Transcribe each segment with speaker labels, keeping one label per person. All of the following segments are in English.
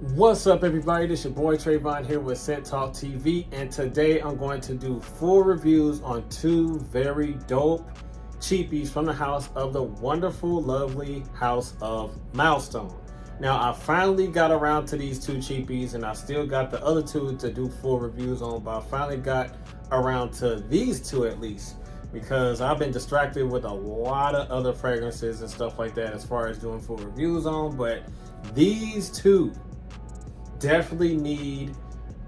Speaker 1: What's up, everybody? This your boy Trayvon here with Scent Talk TV, and today I'm going to do full reviews on two very dope cheapies from the house of the wonderful, lovely house of Milestone. Now, I finally got around to these two cheapies, and I still got the other two to do full reviews on, but I finally got around to these two at least, because I've been distracted with a lot of other fragrances and stuff like that as far as doing full reviews on, but these two definitely need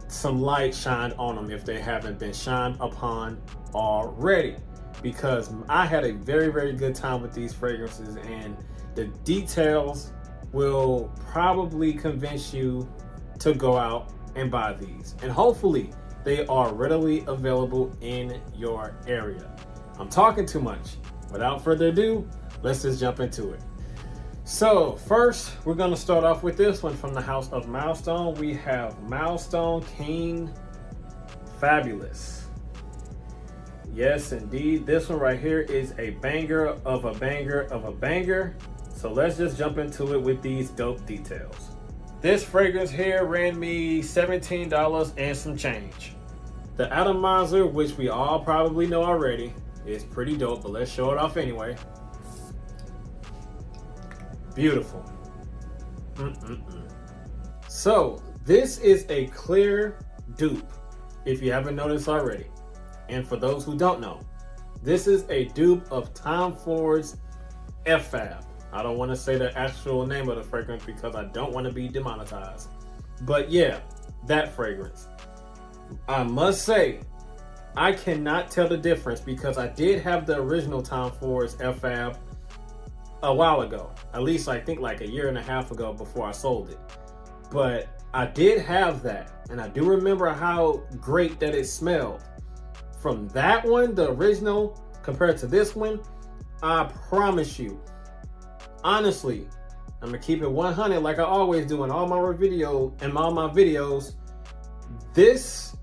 Speaker 1: some light shined on them if they haven't been shined upon already, because I had a very good time with these fragrances, and the details will probably convince you to go out and buy these, and hopefully they are readily available in your area. I'm talking too much. Without further ado, let's just jump into it. So first, we're going to start off with this one from the house of Milestone. We have Milestone King Fabulous. Yes, indeed. This one right here is a banger of a banger of a banger. So let's just jump into it with these dope details. This fragrance here ran me $17 and some change. The atomizer, which we all probably know already, is pretty dope, but let's show it off anyway. Beautiful. So this is a clear dupe, if you haven't noticed already. And for those who don't know, this is a dupe of Tom Ford's F-Fab. I don't want to say the actual name of the fragrance because I don't want to be demonetized. But yeah, that fragrance. I must say, I cannot tell the difference because I did have the original Tom Ford's F-Fab a while ago, at least I think like a year and a half ago before I sold it. But I did have that, and I do remember how great that it smelled. From that one, the original, compared to this one, I promise you, honestly, I'm gonna keep it 100 like I always do in all my videos. This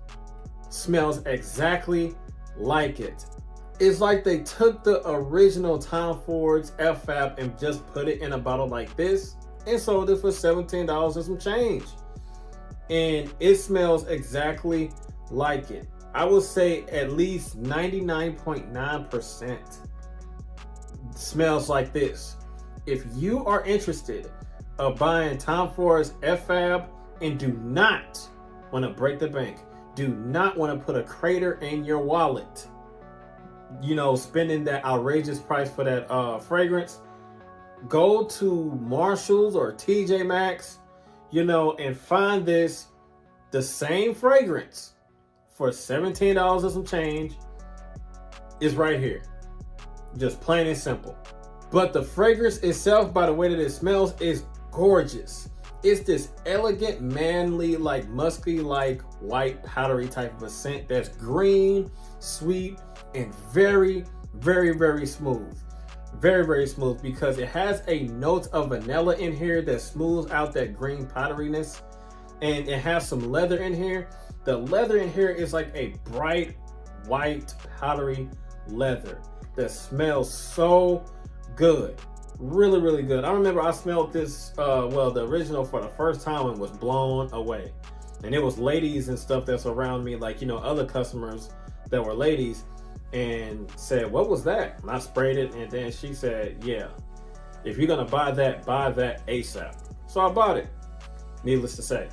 Speaker 1: smells exactly like it. It's like they took the original Tom Ford's F-Fab and just put it in a bottle like this and sold it for $17 and some change. And it smells exactly like it. I would say at least 99.9% smells like this. If you are interested of buying Tom Ford's F-Fab and do not want to break the bank, do not want to put a crater in your wallet, you know, spending that outrageous price for that fragrance, go to Marshall's or TJ Maxx, you know, and find this, the same fragrance for $17 and some change is right here. Just plain and simple. But the fragrance itself, by the way that it smells, is gorgeous. It's this elegant, manly, like musky, like white powdery type of a scent that's green, sweet, and very smooth. Very smooth, because it has a note of vanilla in here that smooths out that green powderiness, and it has some leather in here. The leather in here is like a bright white powdery leather that smells so good. Really good. I remember I smelled this the original for the first time and was blown away. And it was ladies and stuff that's around me, like, you know, other customers that were ladies, and said, "What was that?" And I sprayed it, and then she said, "Yeah, if you're gonna buy that ASAP." So I bought it, needless to say.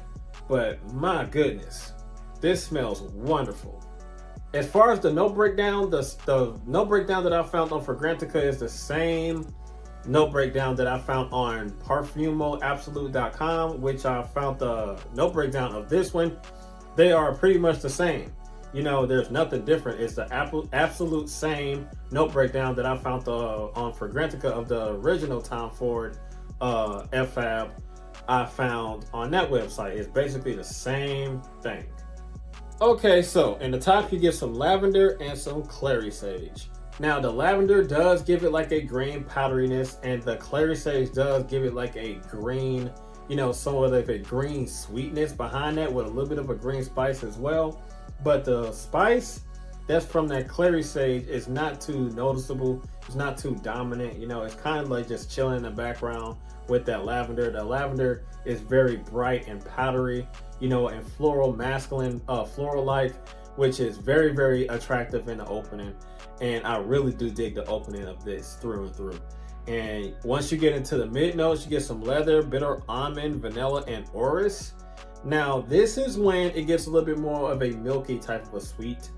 Speaker 1: But my goodness, this smells wonderful. As far as the note breakdown, the note breakdown that I found on Fragrantica is the same note breakdown that I found on parfumoabsolute.com, which I found the note breakdown of this one. They are pretty much the same. You know, there's nothing different. It's the absolute same note breakdown that I found on Fragrantica of the original Tom Ford F-Fab I found on that website. It's basically the same thing. Okay, so in the top you get some lavender and some clary sage. Now the lavender does give it like a green powderiness, and the clary sage does give it like a green, you know, somewhat of a green sweetness behind that with a little bit of a green spice as well. But the spice that's from that clary sage is not too noticeable. It's not too dominant. You know, it's kind of like just chilling in the background with that lavender. The lavender is very bright and powdery, you know, and floral, masculine, floral-like, which is very, very attractive in the opening. And I really do dig the opening of this through and through. And once you get into the mid notes, you get some leather, bitter almond, vanilla, and orris. Now, this is when it gets a little bit more of a milky type of a sweet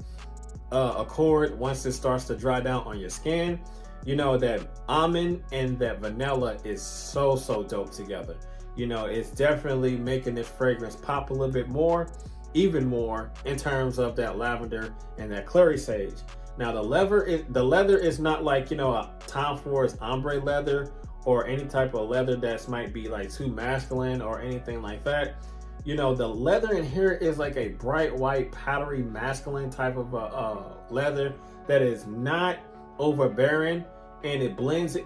Speaker 1: accord. Once it starts to dry down on your skin, you know, that almond and that vanilla is so dope together. You know, it's definitely making this fragrance pop a little bit more, even more in terms of that lavender and that clary sage. Now, the leather is not like, you know, a Tom Ford's ombre leather or any type of leather that might be like too masculine or anything like that. You know, the leather in here is like a bright white, powdery, masculine type of leather that is not overbearing, and it blends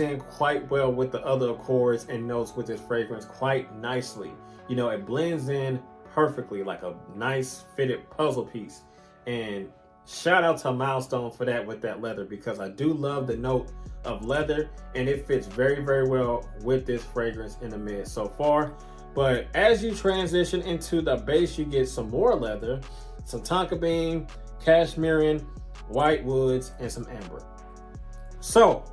Speaker 1: in quite well with the other accords and notes with this fragrance quite nicely. You know, it blends in perfectly like a nice fitted puzzle piece. And shout out to Milestone for that with that leather, because I do love the note of leather and it fits very, very well with this fragrance in the mid so far. But as you transition into the base, you get some more leather, some tonka bean, cashmere, white woods, and some amber. So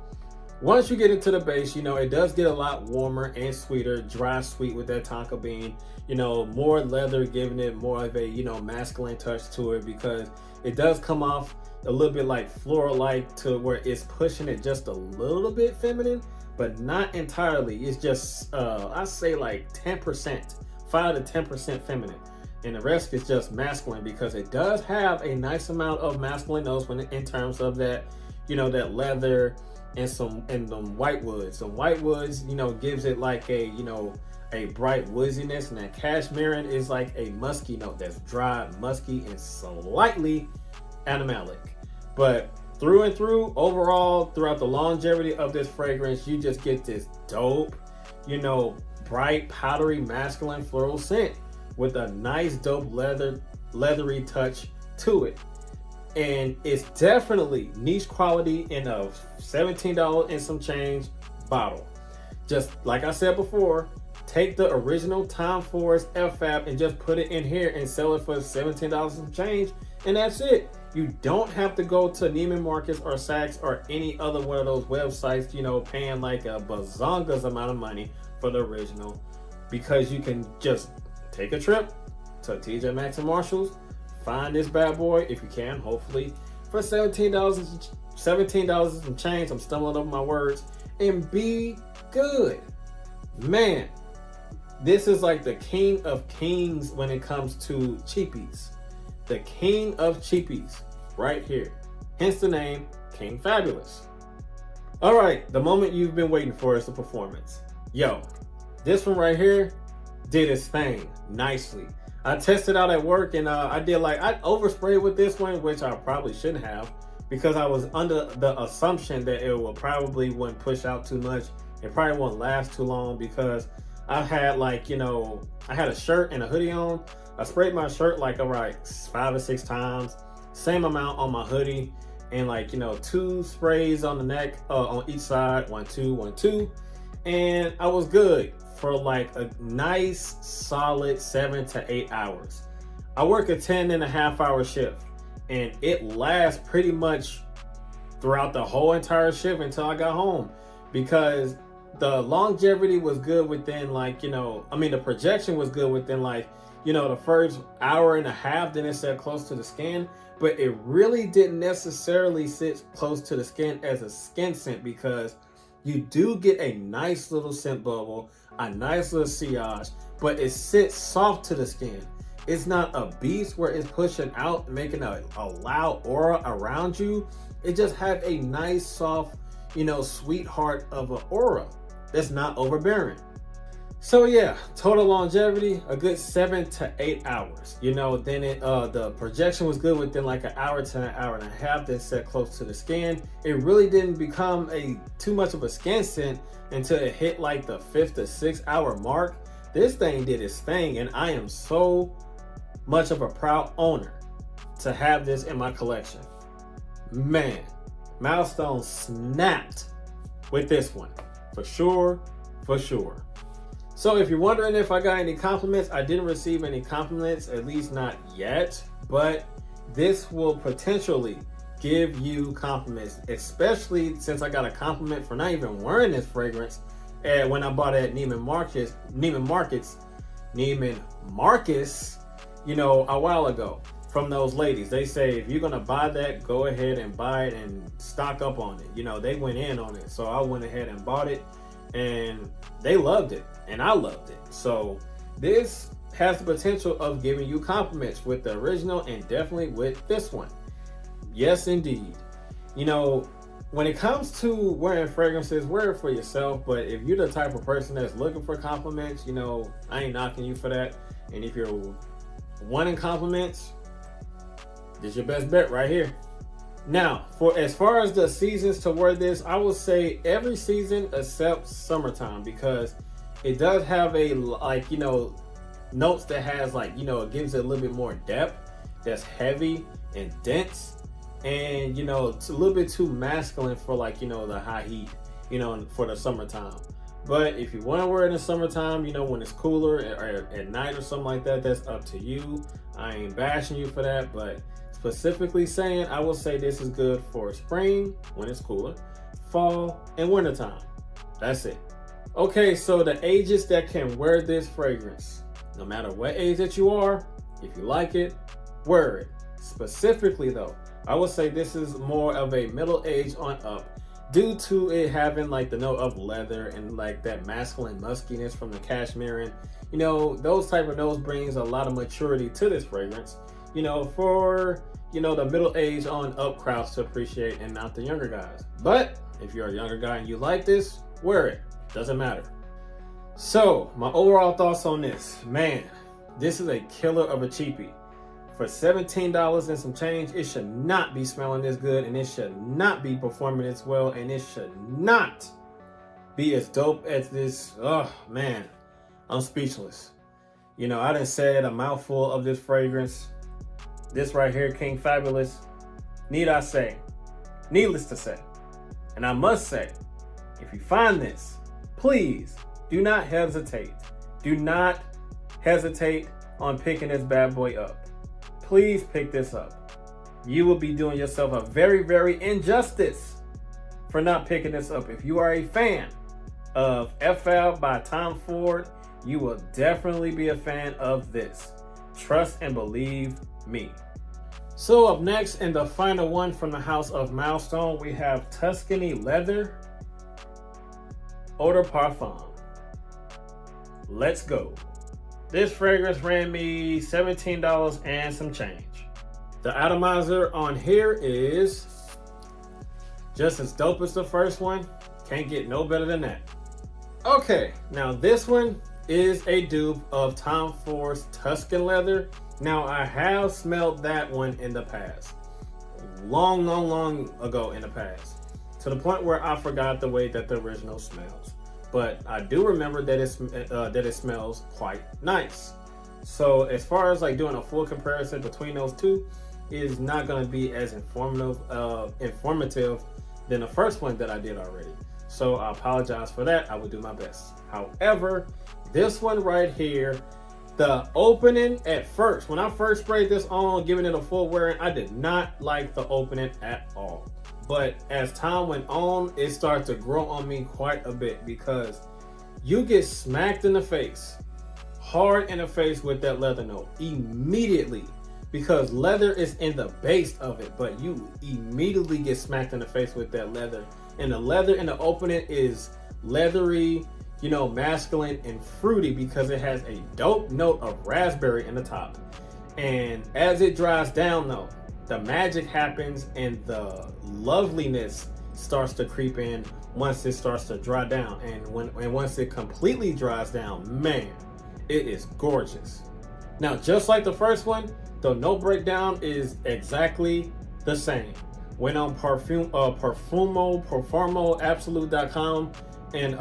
Speaker 1: once you get into the base, you know, it does get a lot warmer and sweeter, dry sweet with that tonka bean, you know, more leather, giving it more of a, you know, masculine touch to it, because it does come off a little bit like floral-like to where it's pushing it just a little bit feminine, but not entirely. It's just, I say like 10%, 5 to 10% feminine. And the rest is just masculine, because it does have a nice amount of masculine notes when in terms of that, you know, that leather and some white woods. Some white woods, you know, gives it like a, you know, a bright wooziness, and that cashmere is like a musky note that's dry, musky, and slightly animalic. But through and through, overall, throughout the longevity of this fragrance, you just get this dope, you know, bright, powdery, masculine floral scent with a nice, dope leathery touch to it. And it's definitely niche quality in a $17 and some change bottle. Just like I said before, take the original Tom Ford's FAB and just put it in here and sell it for $17 and some change, and that's it. You don't have to go to Neiman Marcus or Saks or any other one of those websites, you know, paying like a bazongas amount of money for the original, because you can just take a trip to TJ Maxx and Marshalls, find this bad boy if you can, hopefully for $17 and some change. I'm stumbling over my words, and be good. Man, this is like the king of kings when it comes to cheapies. The king of cheapies right here. Hence the name King Fabulous. All right, the moment you've been waiting for is the performance. Yo, this one right here did its thing nicely. I tested out at work, and I oversprayed with this one, which I probably shouldn't have, because I was under the assumption that it wouldn't push out too much. It probably won't last too long, because I had like, you know, I had a shirt and a hoodie on. I sprayed my shirt like, all right, 5 or 6 times, same amount on my hoodie, and like, you know, 2 sprays on the neck, on each side, 1, 2, 1, 2. And I was good for like a nice solid 7 to 8 hours. I work a 10.5-hour shift, and it lasts pretty much throughout the whole entire shift until I got home, because the longevity was good within like, you know, I mean, the projection was good within like, you know, the first hour and a half, then it set close to the skin, but it really didn't necessarily sit close to the skin as a skin scent, because you do get a nice little scent bubble, a nice little sillage, but it sits soft to the skin. It's not a beast where it's pushing out, making a loud aura around you. It just has a nice, soft, you know, sweetheart of an aura that's not overbearing. So yeah, total longevity, a good 7 to 8 hours. You know, then the projection was good within like an hour to an hour and a half, then set close to the skin. It really didn't become too much of a skin scent until it hit like the 5th to 6th hour mark. This thing did its thing, and I am so much of a proud owner to have this in my collection. Man, Milestone snapped with this one. For sure, for sure. So if you're wondering if I got any compliments, I didn't receive any compliments, at least not yet, but this will potentially give you compliments, especially since I got a compliment for not even wearing this fragrance when I bought it at Neiman Marcus, you know, a while ago from those ladies. They say, if you're gonna buy that, go ahead and buy it and stock up on it. You know, they went in on it. So I went ahead and bought it, and they loved it and I loved it. So this has the potential of giving you compliments with the original and definitely with this one. Yes, indeed. You know, when it comes to wearing fragrances, wear it for yourself. But if you're the type of person that's looking for compliments, you know, I ain't knocking you for that. And if you're wanting compliments, this is your best bet right here. Now, for as far as the seasons to wear this, I would say every season except summertime, because it does have a, like, you know, notes that has, like, you know, it gives it a little bit more depth, that's heavy and dense, and, you know, it's a little bit too masculine for, like, you know, the high heat, you know, for the summertime. But if you want to wear it in the summertime, you know, when it's cooler or at night or something like that, that's up to you. I ain't bashing you for that, but specifically saying, I will say this is good for spring when it's cooler, fall, and wintertime. That's it. Okay, so the ages that can wear this fragrance, no matter what age that you are, if you like it, wear it. Specifically though, I would say this is more of a middle age on up, due to it having like the note of leather and like that masculine muskiness from the cashmere. And, you know, those type of notes brings a lot of maturity to this fragrance, you know, for, you know, the middle age on up crowds to appreciate and not the younger guys. But if you're a younger guy and you like this, wear it. Doesn't matter. So my overall thoughts on this, man, this is a killer of a cheapie. For $17 and some change, it should not be smelling this good, and it should not be performing as well, and it should not be as dope as this. Oh man, I'm speechless. You know, I done said a mouthful of this fragrance. This right here, King Fabulous, needless to say, and I must say, if you find this, please do not hesitate. Do not hesitate on picking this bad boy up. Please pick this up. You will be doing yourself a very, very injustice for not picking this up. If you are a fan of FL by Tom Ford, you will definitely be a fan of this. Trust and believe me. So up next, and the final one from the house of Milestone, we have Tuscany Leather Eau de Parfum. Let's go. This fragrance ran me $17 and some change. The atomizer on here is just as dope as the first one. Can't get no better than that. Okay, now this one is a dupe of Tom Ford's Tuscan Leather. Now I have smelled that one in the past. Long ago in the past. To the point where I forgot the way that the original smells. But I do remember that it smells quite nice. So as far as like doing a full comparison between those two, is not going to be as informative than the first one that I did already. So I apologize for that. I will do my best. However, this one right here, the opening at first, when I first sprayed this on, giving it a full wearing, I did not like the opening at all. But as time went on, it started to grow on me quite a bit, because you get smacked in the face, hard in the face with that leather note immediately, because leather is in the base of it, but you immediately get smacked in the face with that leather. And the leather in the opening is leathery, you know, masculine and fruity, because it has a dope note of raspberry in the top. And as it dries down though, the magic happens and the loveliness starts to creep in once it starts to dry down. And once it completely dries down, man, it is gorgeous. Now, just like the first one, the note breakdown is exactly the same. Went on Perfumoabsolute.com and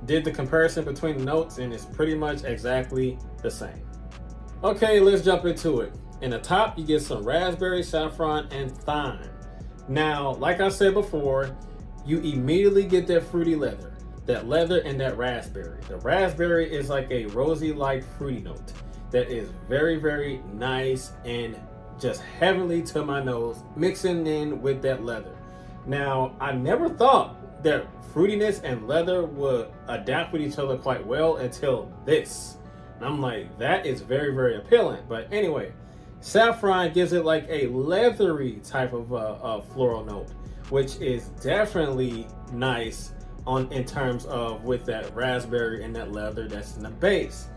Speaker 1: did the comparison between the notes, and it's pretty much exactly the same. Okay, let's jump into it. In the top, you get some raspberry, saffron, and thyme. Now, like I said before, you immediately get that fruity leather. that leather and that raspberry. The raspberry is like a rosy light fruity note that is very, very nice and just heavenly to my nose, mixing in with that leather. Now, I never thought that fruitiness and leather would adapt with each other quite well until this. And I'm like, that is very, very appealing. But anyway, saffron gives it like a leathery type of floral note, which is definitely nice in terms of with that raspberry and that leather that's in the base.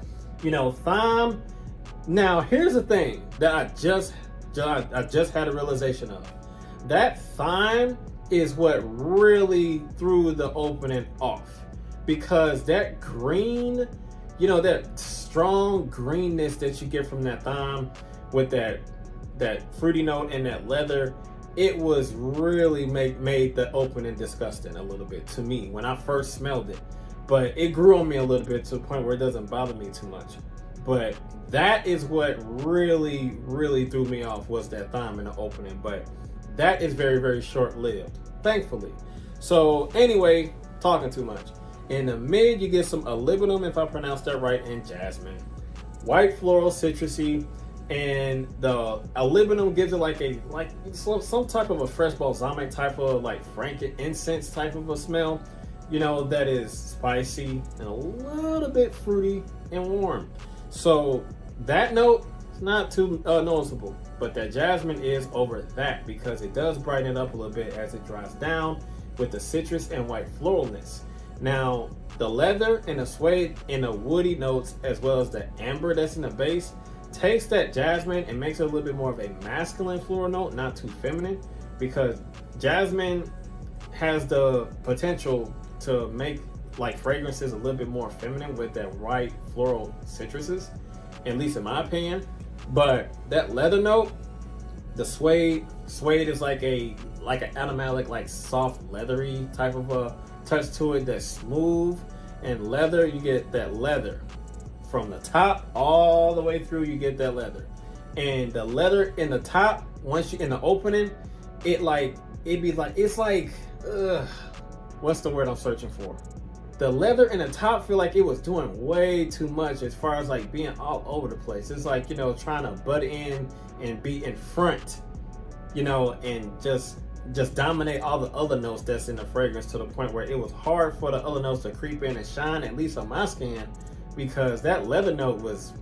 Speaker 1: You know, thyme. Now, here's the thing that I just had a realization of. That thyme is what really threw the opening off, because that green, you know, that strong greenness that you get from that thyme with that fruity note and that leather, it was really made the opening disgusting a little bit to me when I first smelled it. But it grew on me a little bit to the point where it doesn't bother me too much. But that is what really, really threw me off, was that thyme in the opening. But that is very, very short-lived, thankfully. So anyway, talking too much. In the mid, you get some olivinum, if I pronounced that right, and jasmine. White floral citrusy, and the olivinum gives it like some type of a fresh balsamic type of like frankincense type of a smell, you know, that is spicy and a little bit fruity and warm. So that note is not too noticeable, but that jasmine is over that, because it does brighten it up a little bit as it dries down with the citrus and white floralness. Now, the leather and the suede and the woody notes, as well as the amber that's in the base, takes that jasmine and makes it a little bit more of a masculine floral note, not too feminine, because jasmine has the potential to make like fragrances a little bit more feminine with that white floral citruses, at least in my opinion. But that leather note, the suede is like an animalic, like soft leathery type of a touch to it that's smooth. And leather, you get that leather from the top all the way through. You get that leather, and the leather in the top, once you in the opening, it's like what's the word I'm searching for? The leather in the top feel like it was doing way too much as far as like being all over the place. It's like, you know, trying to butt in and be in front, you know, and just dominate all the other notes that's in the fragrance, to the point where it was hard for the other notes to creep in and shine, at least on my skin, because that leather note is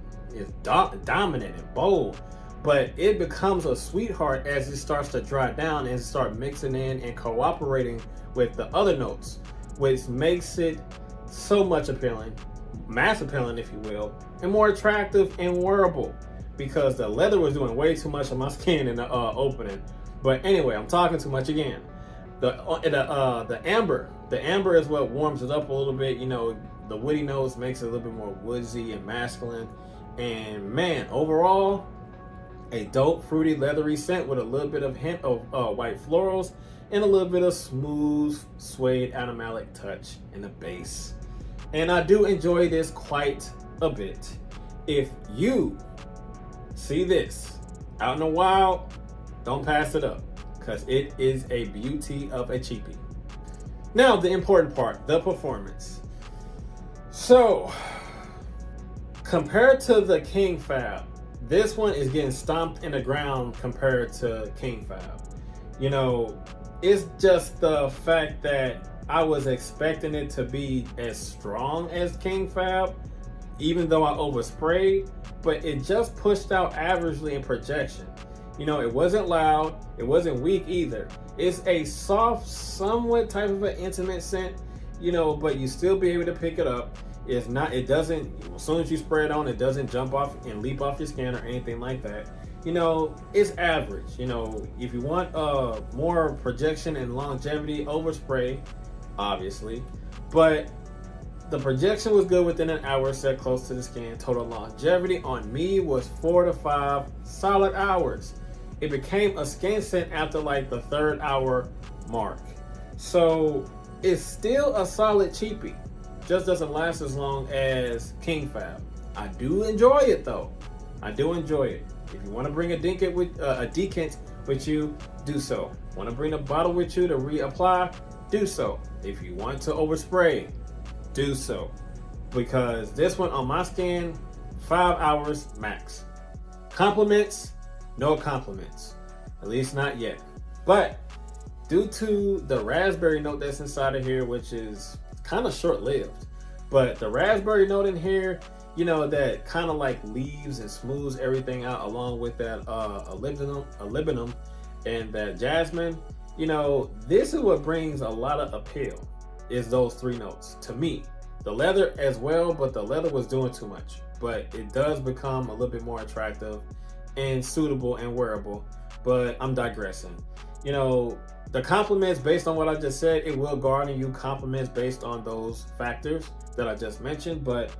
Speaker 1: dominant and bold. But it becomes a sweetheart as it starts to dry down and start mixing in and cooperating with the other notes, which makes it so much appealing, mass appealing if you will, and more attractive and wearable, because the leather was doing way too much on my skin in the opening. But anyway, I'm talking too much again. The amber is what warms it up a little bit. You know, the woody notes makes it a little bit more woodsy and masculine. And man, overall, a dope, fruity, leathery scent with a little bit of hint of white florals and a little bit of smooth suede animalic touch in the base. And I do enjoy this quite a bit. If you see this out in the wild, don't pass it up, because it is a beauty of a cheapie. Now, the important part, the performance. So, compared to the King Fab, this one is getting stomped in the ground compared to King Fab. You know, it's just the fact that I was expecting it to be as strong as King Fab, even though I oversprayed, but it just pushed out averagely in projection. You know, it wasn't loud, it wasn't weak either. It's a soft, somewhat type of an intimate scent, you know, but you still be able to pick it up. It's not, it doesn't, as soon as you spray it on, it doesn't jump off and leap off your skin or anything like that. You know, it's average. You know, if you want more projection and longevity, overspray, obviously. But the projection was good within an hour, set close to the skin. Total longevity on me was 4 to 5 solid hours. It became a skin scent after like the 3rd hour mark. So it's still a solid cheapie. Just doesn't last as long as King Fab. I do enjoy it though. I do enjoy it. If you want to bring a decant with you, do so. Want to bring a bottle with you to reapply? Do so. If you want to overspray, do so, because this one on my skin, 5 hours max. Compliments, no compliments, at least not yet. But due to the raspberry note that's inside of here, which is kind of short-lived, but the raspberry note in here, you know, that kind of like leaves and smooths everything out, along with that libinum and that jasmine. You know, this is what brings a lot of appeal, is those 3 notes to me. The leather as well, but the leather was doing too much. But it does become a little bit more attractive and suitable and wearable. But I'm digressing. You know, the compliments, based on what I just said, it will garner you compliments based on those factors that I just mentioned. But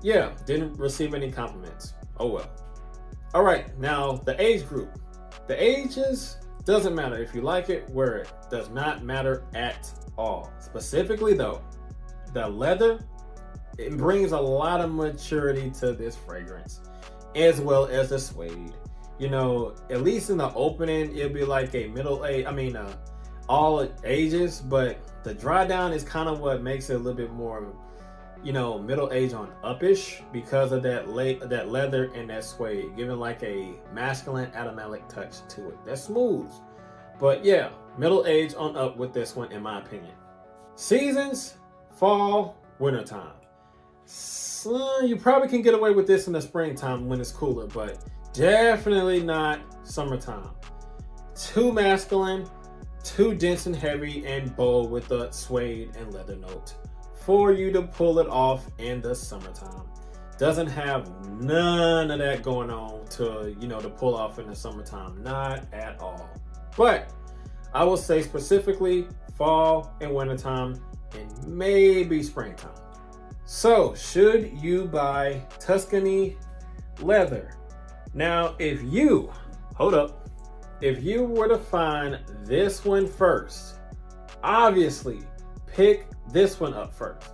Speaker 1: yeah, didn't receive any compliments. Oh well. All right, now the age group. The ages doesn't matter. If you like it, wear it. Does not matter at all. Specifically though, the leather, it brings a lot of maturity to this fragrance, as well as the suede. You know, at least in the opening, it'll be like a all ages, but the dry down is kind of what makes it a little bit more, you know, middle age on upish, because of that leather and that suede, giving like a masculine automatic touch to it. That's smooth. But yeah, middle age on up with this one, in my opinion. Seasons, fall, wintertime. So you probably can get away with this in the springtime when it's cooler, but definitely not summertime. Too masculine, too dense and heavy and bold with the suede and leather note for you to pull it off in the summertime. Doesn't have none of that going on to, you know, to pull off in the summertime. Not at all. But I will say specifically fall and wintertime and maybe springtime. So should you buy Tuscany Leather? Now, if you were to find this one first, obviously pick this one up first.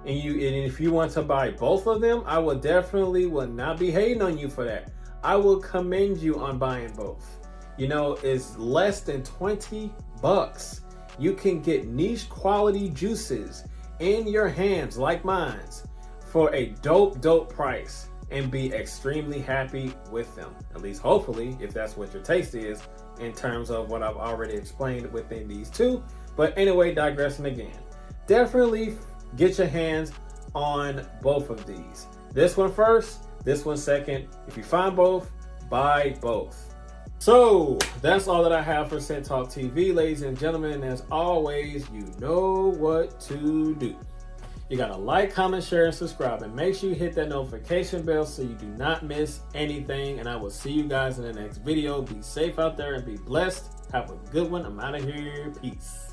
Speaker 1: And if you want to buy both of them, I would not be hating on you for that. I will commend you on buying both. You know, it's less than 20 bucks. You can get niche quality juices in your hands like mine's for a dope price and be extremely happy with them. At least hopefully, if that's what your taste is, in terms of what I've already explained within these two. But anyway, digressing again. Definitely get your hands on both of these. This one first, this one second. If you find both, buy both. So that's all that I have for Scent Talk TV, ladies and gentlemen. As always, you know what to do. You gotta like, comment, share, and subscribe, and make sure you hit that notification bell so you do not miss anything. And I will see you guys in the next video. Be safe out there and be blessed. Have a good one. I'm out of here. Peace.